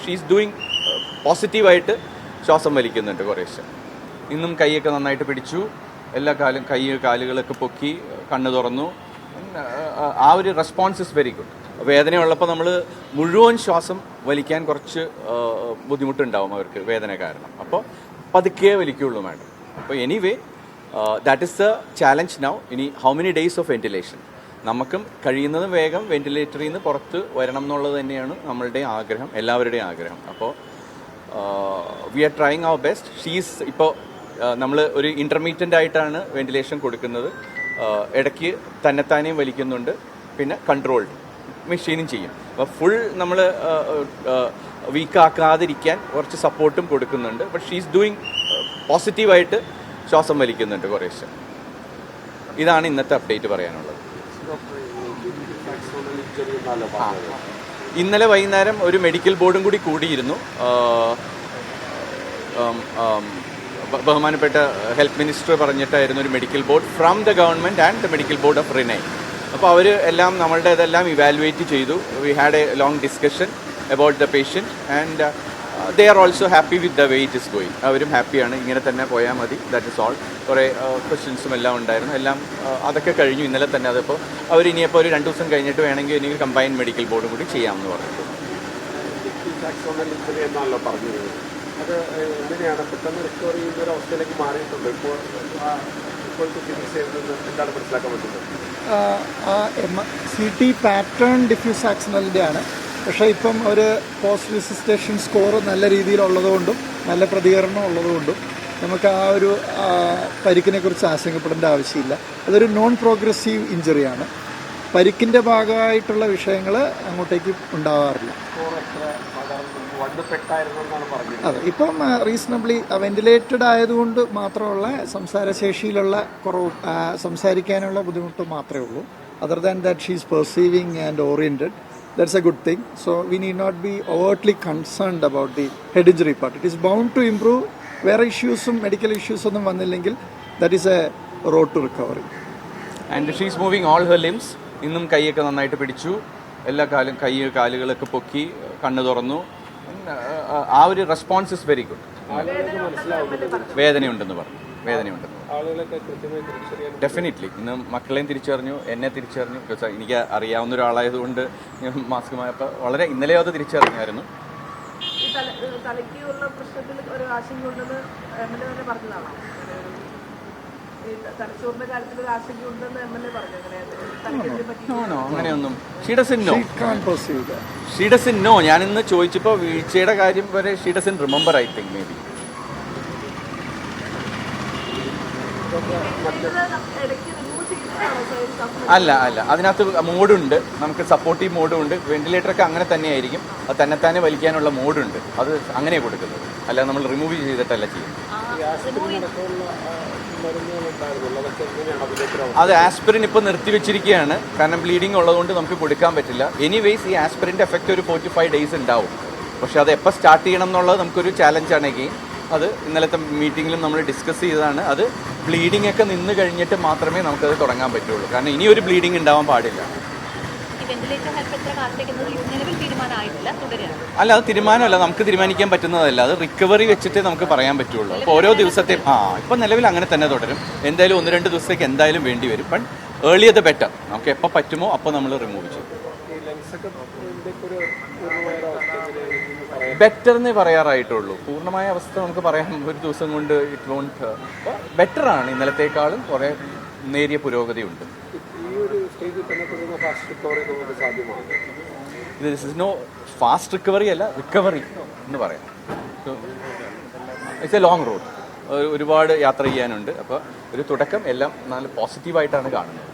She's doing പോസിറ്റീവായിട്ട് ശ്വാസം വലിക്കുന്നുണ്ട് കുറേശ്ശെ. ഇന്നും കൈയൊക്കെ നന്നായിട്ട് പിടിച്ചു, എല്ലാ കാലുകളൊക്കെ പൊക്കി, കണ്ണ് തുറന്നു. ആ ഒരു റെസ്പോൺസ് ഇസ് വെരി ഗുഡ്. വേദനയുള്ളപ്പോൾ നമ്മൾ മുഴുവൻ ശ്വാസം വലിക്കാൻ കുറച്ച് ബുദ്ധിമുട്ടുണ്ടാവും അവർക്ക് വേദന കാരണം. അപ്പോൾ പതുക്കെ വലിക്കുള്ളൂ മാഡം. അപ്പോൾ anyway that is the challenge now. ഇനി how many days of ventilation? നമുക്കും കഴിയുന്നതും വേഗം വെന്റിലേറ്ററിൽ നിന്ന് പുറത്ത് വരണം എന്നുള്ളത് തന്നെയാണ് നമ്മളുടെ ആഗ്രഹം, എല്ലാവരുടെയും ആഗ്രഹം. അപ്പോൾ we are trying our best. ഷീസ് ഇപ്പോൾ നമ്മൾ ഒരു ഇൻ്റർമീഡിയൻ്റ് ആയിട്ടാണ് വെന്റിലേഷൻ കൊടുക്കുന്നത്. ഇടയ്ക്ക് തന്നെത്താനെയും വലിക്കുന്നുണ്ട്, പിന്നെ കൺട്രോൾഡ് മെഷീനും ചെയ്യും. അപ്പോൾ ഫുൾ നമ്മൾ വീക്കാക്കാതിരിക്കാൻ കുറച്ച് സപ്പോർട്ടും കൊടുക്കുന്നുണ്ട്. ബട്ട് ഷീസ് ഡൂയിങ് പോസിറ്റീവായിട്ട് ശ്വാസം വലിക്കുന്നുണ്ട് കുറേശ്ശെ. ഇതാണ് ഇന്നത്തെ അപ്ഡേറ്റ് പറയാനുള്ളത്. ഇന്നലെ വൈകുന്നേരം ഒരു മെഡിക്കൽ ബോർഡും കൂടി കൂടിയിരുന്നു. ബഹുമാനപ്പെട്ട ഹെൽത്ത് മിനിസ്റ്റർ പറഞ്ഞിട്ടായിരുന്നു ഒരു medical board from the government and the medical board of Renai. അപ്പോൾ അവർ എല്ലാം നമ്മളുടെ ഇതെല്ലാം ഇവാലുവേറ്റ് ചെയ്തു. We had A long discussion about the patient and they are also happy with the way it is going. അവരും ഹാപ്പിയാണ്, ഇങ്ങനെ തന്നെ പോയാൽ മതി, ദാറ്റ് ഇസ് ഓൾ. കുറേ ക്വസ്റ്റ്യൻസും എല്ലാം ഉണ്ടായിരുന്നു, എല്ലാം അതൊക്കെ കഴിഞ്ഞു ഇന്നലെ തന്നെ. അതിപ്പോൾ അവർ ഇനിയിപ്പോൾ ഒരു 2 ദിവസം കഴിഞ്ഞിട്ട് വേണമെങ്കിൽ ഇനി കമ്പൈൻഡ് മെഡിക്കൽ ബോർഡും കൂടി ചെയ്യാമെന്ന് പറഞ്ഞിട്ടുണ്ട്. അത് എങ്ങനെയാണ് പെട്ടെന്ന് റിക്കവർ ചെയ്യുന്ന ഒരു അവസ്ഥയിലേക്ക് മാറിയിട്ടുണ്ട് ഇപ്പോൾ? ഇപ്പോഴത്തെ ചികിത്സയിൽ നിന്ന് എന്താണ് മനസ്സിലാക്കാൻ പറ്റുന്നത്? CT പാറ്റേൺ ഡിഫ്യൂസ് ആക്സിഡൻറ്റിൻ്റെ ആണ്. പക്ഷേ ഇപ്പം ഒരു പോസ്റ്റ് റെസിസ്റ്റേഷൻ സ്കോർ നല്ല രീതിയിലുള്ളതുകൊണ്ടും നല്ല പ്രതികരണം ഉള്ളതുകൊണ്ടും നമുക്ക് ആ ഒരു പരിക്കിനെക്കുറിച്ച് ആശങ്കപ്പെടേണ്ട ആവശ്യമില്ല. അതൊരു നോൺ പ്രോഗ്രസീവ് ഇഞ്ചുറിയാണ്. പരിക്കിൻ്റെ ഭാഗമായിട്ടുള്ള വിഷയങ്ങൾ അങ്ങോട്ടേക്ക് ഉണ്ടാകാറില്ല. അതെ, ഇപ്പം റീസണബിളി വെന്റിലേറ്റഡ് ആയതുകൊണ്ട് മാത്രമുള്ള സംസാരശേഷിയിലുള്ള കുറവ്, സംസാരിക്കാനുള്ള ബുദ്ധിമുട്ട് മാത്രമേ ഉള്ളൂ. Other than that she is perceiving and oriented. That's a good thing. So we need not be overtly concerned about the head injury part. It is bound to improve. Where issues, medical issues ഒന്നും വന്നില്ലെങ്കിൽ that is a road to recovery. And she is moving all her limbs. ഇന്നും കൈയൊക്കെ നന്നായിട്ട് പിടിച്ചു, എല്ലാ കാലുകളൊക്കെ പൊക്കി, കണ്ണ് തുറന്നു. ആ ഒരു റെസ്പോൺസ് ഇസ് വെരി ഗുഡ്. വേദനയുണ്ടെന്ന് പറഞ്ഞു. ഡെഫിനറ്റ്ലി ഇന്ന് മക്കളെയും തിരിച്ചറിഞ്ഞു, എന്നെ തിരിച്ചറിഞ്ഞു. എനിക്ക് അറിയാവുന്ന ഒരാളായതുകൊണ്ട് മാസ്കുമായപ്പോൾ വളരെ ഇന്നലെ അത് തിരിച്ചറിഞ്ഞായിരുന്നു. അങ്ങനെയൊന്നും ഷീ ഡസൻ നോ. ഞാനിന്ന് ചോദിച്ചപ്പോൾ വീഴ്ചയുടെ കാര്യം വരെ she doesn't remember. I think may be അല്ല അതിനകത്ത് മോഡുണ്ട്, നമുക്ക് സപ്പോർട്ടീവ് മോഡും ഉണ്ട്. വെന്റിലേറ്ററൊക്കെ അങ്ങനെ തന്നെയായിരിക്കും, അത് തന്നെത്താനെ വലിക്കാനുള്ള മോഡുണ്ട്. അത് അങ്ങനെ കൊടുക്കുന്നത്, അല്ലാതെ നമ്മൾ റിമൂവ് ചെയ്തിട്ടല്ല ചെയ്യുന്നത്. അത് ആസ്പിരിൻ ഇപ്പോൾ നിർത്തിവെച്ചിരിക്കുകയാണ്, കാരണം ബ്ലീഡിങ് ഉള്ളതുകൊണ്ട് നമുക്ക് കൊടുക്കാൻ പറ്റില്ല. എനിവേസ് ഈ ആസ്പിരിൻ്റെ എഫക്റ്റ് ഒരു 4 to 5 days ഉണ്ടാവും. പക്ഷെ അത് എപ്പോൾ സ്റ്റാർട്ട് ചെയ്യണം എന്നുള്ളത് നമുക്കൊരു ചാലഞ്ചാണ്. എഗെയിൻ അത് ഇന്നലത്തെ മീറ്റിങ്ങിലും നമ്മൾ ഡിസ്കസ് ചെയ്തതാണ്. അത് ബ്ലീഡിംഗ് ഒക്കെ നിന്ന് കഴിഞ്ഞിട്ട് മാത്രമേ നമുക്കത് തുടങ്ങാൻ പറ്റുള്ളൂ, കാരണം ഇനി ഒരു ബ്ലീഡിംഗ് ഉണ്ടാവാൻ പാടില്ല. അല്ല, അത് തീരുമാനമല്ല, നമുക്ക് തീരുമാനിക്കാൻ പറ്റുന്നതല്ല. അത് റിക്കവറി വെച്ചിട്ടേ നമുക്ക് പറയാൻ പറ്റുള്ളൂ. അപ്പോൾ ഓരോ ദിവസത്തെയും ഇപ്പം നിലവിൽ അങ്ങനെ തന്നെ തുടരും. എന്തായാലും 1-2 ദിവസത്തേക്ക് എന്തായാലും വേണ്ടി വരും. But earlier the better. നമുക്ക് എപ്പോൾ പറ്റുമോ അപ്പോൾ നമ്മൾ റിമൂവ് ചെയ്യും. ബെറ്റർ എന്നേ പറയാറായിട്ടുള്ളൂ. പൂർണ്ണമായ അവസ്ഥ നമുക്ക് പറയാൻ ഒരു ദിവസം കൊണ്ട് ഇറ്റ് വോണ്ട്. ബെറ്ററാണ്, ഇന്നലത്തേക്കാളും കുറേ നേരിയ പുരോഗതിയുണ്ട്. This is no fast recovery അല്ല, റിക്കവറി എന്ന് പറയാം. ഇറ്റ്സ് എ ലോങ് റോഡ്, ഒരുപാട് യാത്ര ചെയ്യാനുണ്ട്. അപ്പോൾ ഒരു തുടക്കം എല്ലാം നല്ല പോസിറ്റീവായിട്ടാണ് കാണുന്നത്.